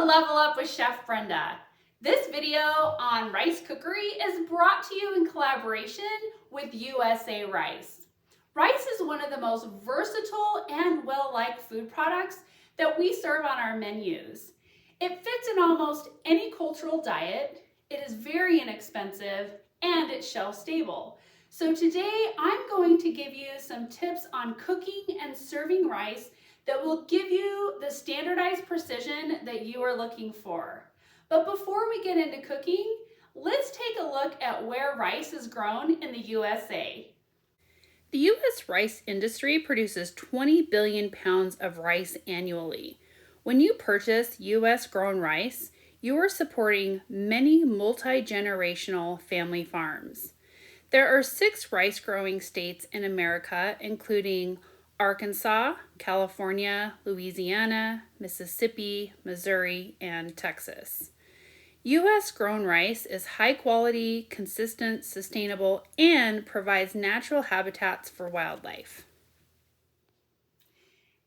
Level Up with Chef Brenda. This video on rice cookery is brought to you in collaboration with USA Rice. Rice is one of the most versatile and well-liked food products that we serve on our menus. It fits in almost any cultural diet, it is very inexpensive, and it's shelf stable. So today I'm going to give you some tips on cooking and serving rice that will give you the standardized precision that you are looking for. But before we get into cooking, let's take a look at where rice is grown in the USA. The U.S. rice industry produces 20 billion pounds of rice annually. When you purchase U.S. grown rice, you are supporting many multi-generational family farms. There are 6 rice growing states in America, including Arkansas, California, Louisiana, Mississippi, Missouri, and Texas. U.S. grown rice is high quality, consistent, sustainable, and provides natural habitats for wildlife.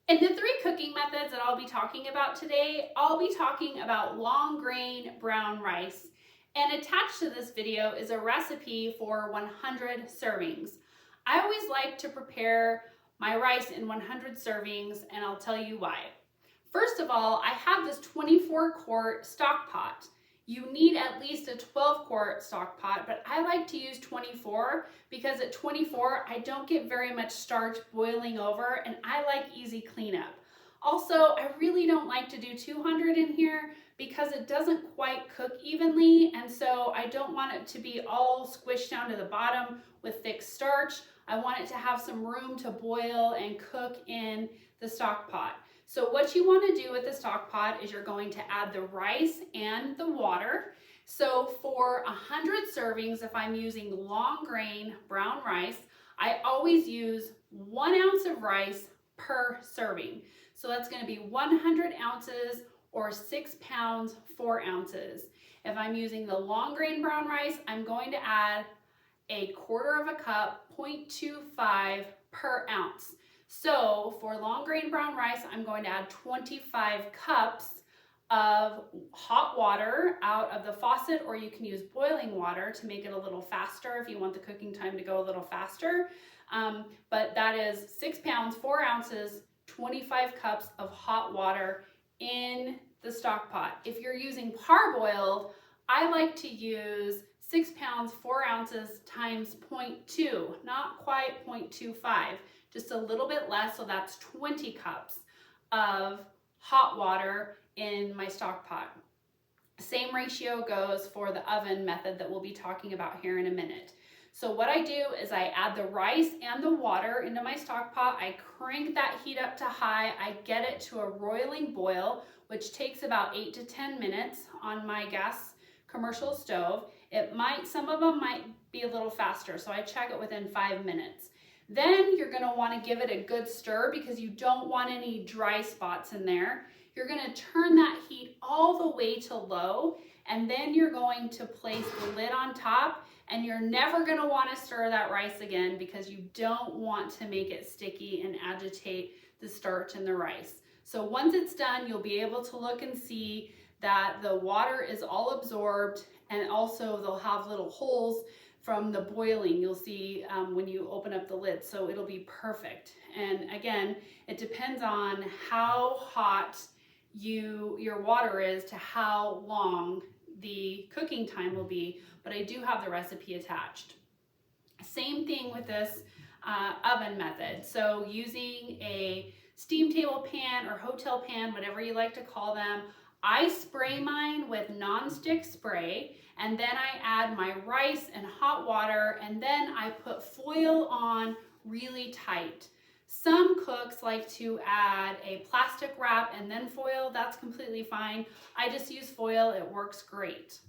In the 3 cooking methods that I'll be talking about today, I'll be talking about long grain brown rice. And attached to this video is a recipe for 100 servings. I always like to prepare my rice in 100 servings, and I'll tell you why. First of all, I have this 24-quart stock pot. You need at least a 12-quart stock pot, but I like to use 24 because at 24, I don't get very much starch boiling over, and I like easy cleanup. Also, I really don't like to do 200 in here because it doesn't quite cook evenly, and so I don't want it to be all squished down to the bottom with thick starch. I want it to have some room to boil and cook in the stock pot. So what you want to do with the stock pot is you're going to add the rice and the water. So for 100 servings, if I'm using long grain brown rice, I always use 1 ounce of rice per serving. So that's going to be 100 ounces or 6 pounds, 4 ounces. If I'm using the long grain brown rice, I'm going to add a 1/4 cup, 0.25 per ounce. So for long grain brown rice, I'm going to add 25 cups of hot water out of the faucet, or you can use boiling water to make it a little faster if you want the cooking time to go a little faster. But that is 6 pounds, 4 ounces, 25 cups of hot water in the stock pot. If you're using parboiled, I like to use 6 pounds, 4 ounces times 0.2, not quite 0.25, just a little bit less, so that's 20 cups of hot water in my stock pot. Same ratio goes for the oven method that we'll be talking about here in a minute. So what I do is I add the rice and the water into my stock pot. I crank that heat up to high. I get it to a roiling boil, which takes about 8 to 10 minutes on my gas commercial stove. Some of them might be a little faster, so I check it within 5 minutes. Then you're gonna wanna give it a good stir because you don't want any dry spots in there. You're gonna turn that heat all the way to low, and then you're going to place the lid on top, and you're never gonna wanna stir that rice again because you don't want to make it sticky and agitate the starch in the rice. So once it's done, you'll be able to look and see that the water is all absorbed, and also they'll have little holes from the boiling. You'll see when you open up the lid, so it'll be perfect. And again, it depends on how hot your water is to how long the cooking time will be, but I do have the recipe attached. Same thing with this oven method. So using a steam table pan or hotel pan, whatever you like to call them, I spray mine with non-stick spray, and then I add my rice and hot water, and then I put foil on really tight. Some cooks like to add a plastic wrap and then foil. That's completely fine. I just use foil, it works great.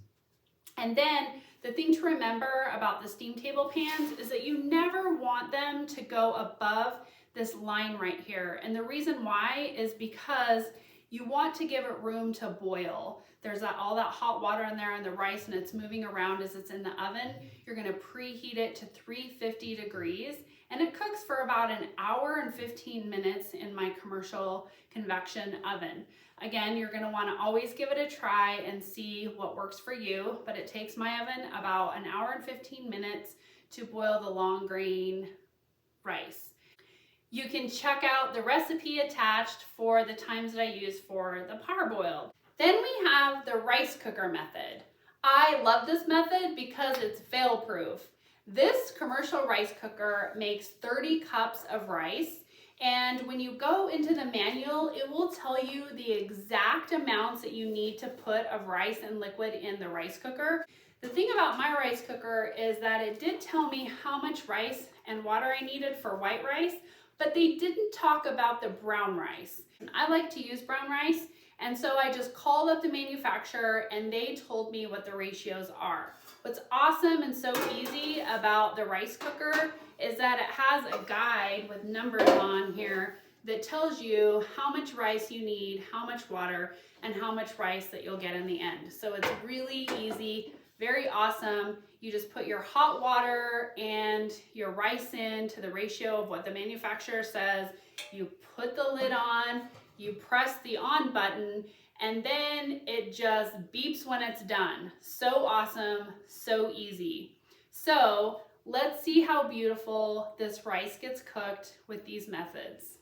And then the thing to remember about the steam table pans is that you never want them to go above this line right here. And the reason why is because you want to give it room to boil. There's all that hot water in there and the rice, and it's moving around as it's in the oven. You're gonna preheat it to 350 degrees, and it cooks for about an hour and 15 minutes in my commercial convection oven. Again, you're going to want to always give it a try and see what works for you, but it takes my oven about an hour and 15 minutes to boil the long grain rice. You can check out the recipe attached for the times that I use for the parboiled. Then we have the rice cooker method. I love this method because it's fail-proof. This commercial rice cooker makes 30 cups of rice, and when you go into the manual, it will tell you the exact amounts that you need to put of rice and liquid in the rice cooker. The thing about my rice cooker is that it did tell me how much rice and water I needed for white rice, but they didn't talk about the brown rice. I like to use brown rice, and so I just called up the manufacturer and they told me what the ratios are. What's awesome and so easy about the rice cooker is that it has a guide with numbers on here that tells you how much rice you need, how much water, and how much rice that you'll get in the end. So it's really easy, very awesome. You just put your hot water and your rice in to the ratio of what the manufacturer says. You put the lid on, you press the on button, and then it just beeps when it's done. So awesome, so easy. So let's see how beautiful this rice gets cooked with these methods.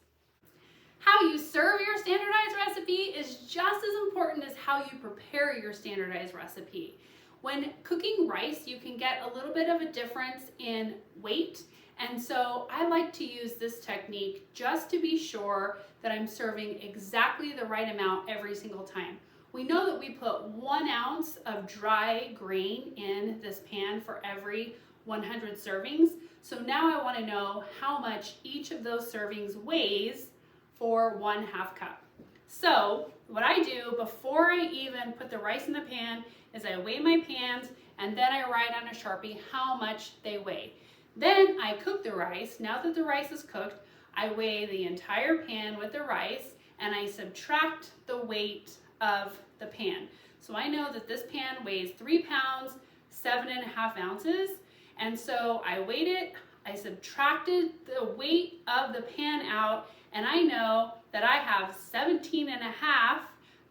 How you serve your standardized recipe is just as important as how you prepare your standardized recipe. When cooking rice, you can get a little bit of a difference in weight, and so I like to use this technique just to be sure that I'm serving exactly the right amount every single time. We know that we put 1 ounce of dry grain in this pan for every 100 servings, so now I want to know how much each of those servings weighs for 1/2 cup. So what I do before I even put the rice in the pan is I weigh my pans and then I write on a Sharpie how much they weigh. Then I cook the rice. Now that the rice is cooked, I weigh the entire pan with the rice and I subtract the weight of the pan. So I know that this pan weighs 3 pounds, 7.5 ounces. And so I weighed it, I subtracted the weight of the pan out, and I know that I have 17.5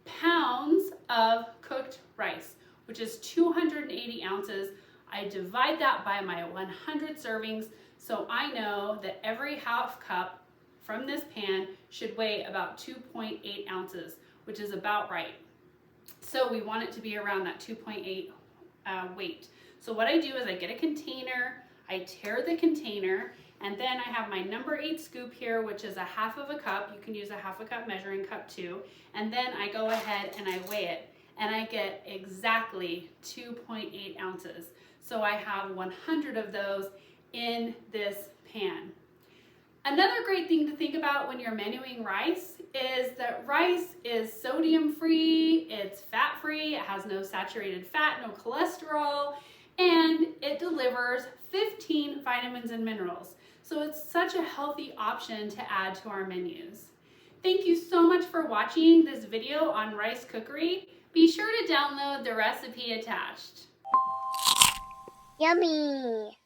pounds of cooked rice, which is 280 ounces. I divide that by my 100 servings, so I know that every 1/2 cup from this pan should weigh about 2.8 ounces, which is about right. So we want it to be around that 2.8 weight. So what I do is I get a container, I tear the container, and then I have my number 8 scoop here, which is 1/2 cup. You can use a 1/2 cup measuring cup too. And then I go ahead and I weigh it, and I get exactly 2.8 ounces. So I have 100 of those in this pan. Another great thing to think about when you're menuing rice is that rice is sodium free, it's fat free, it has no saturated fat, no cholesterol, and it delivers 15 vitamins and minerals. So it's such a healthy option to add to our menus. Thank you so much for watching this video on rice cookery. Be sure to download the recipe attached. Yummy!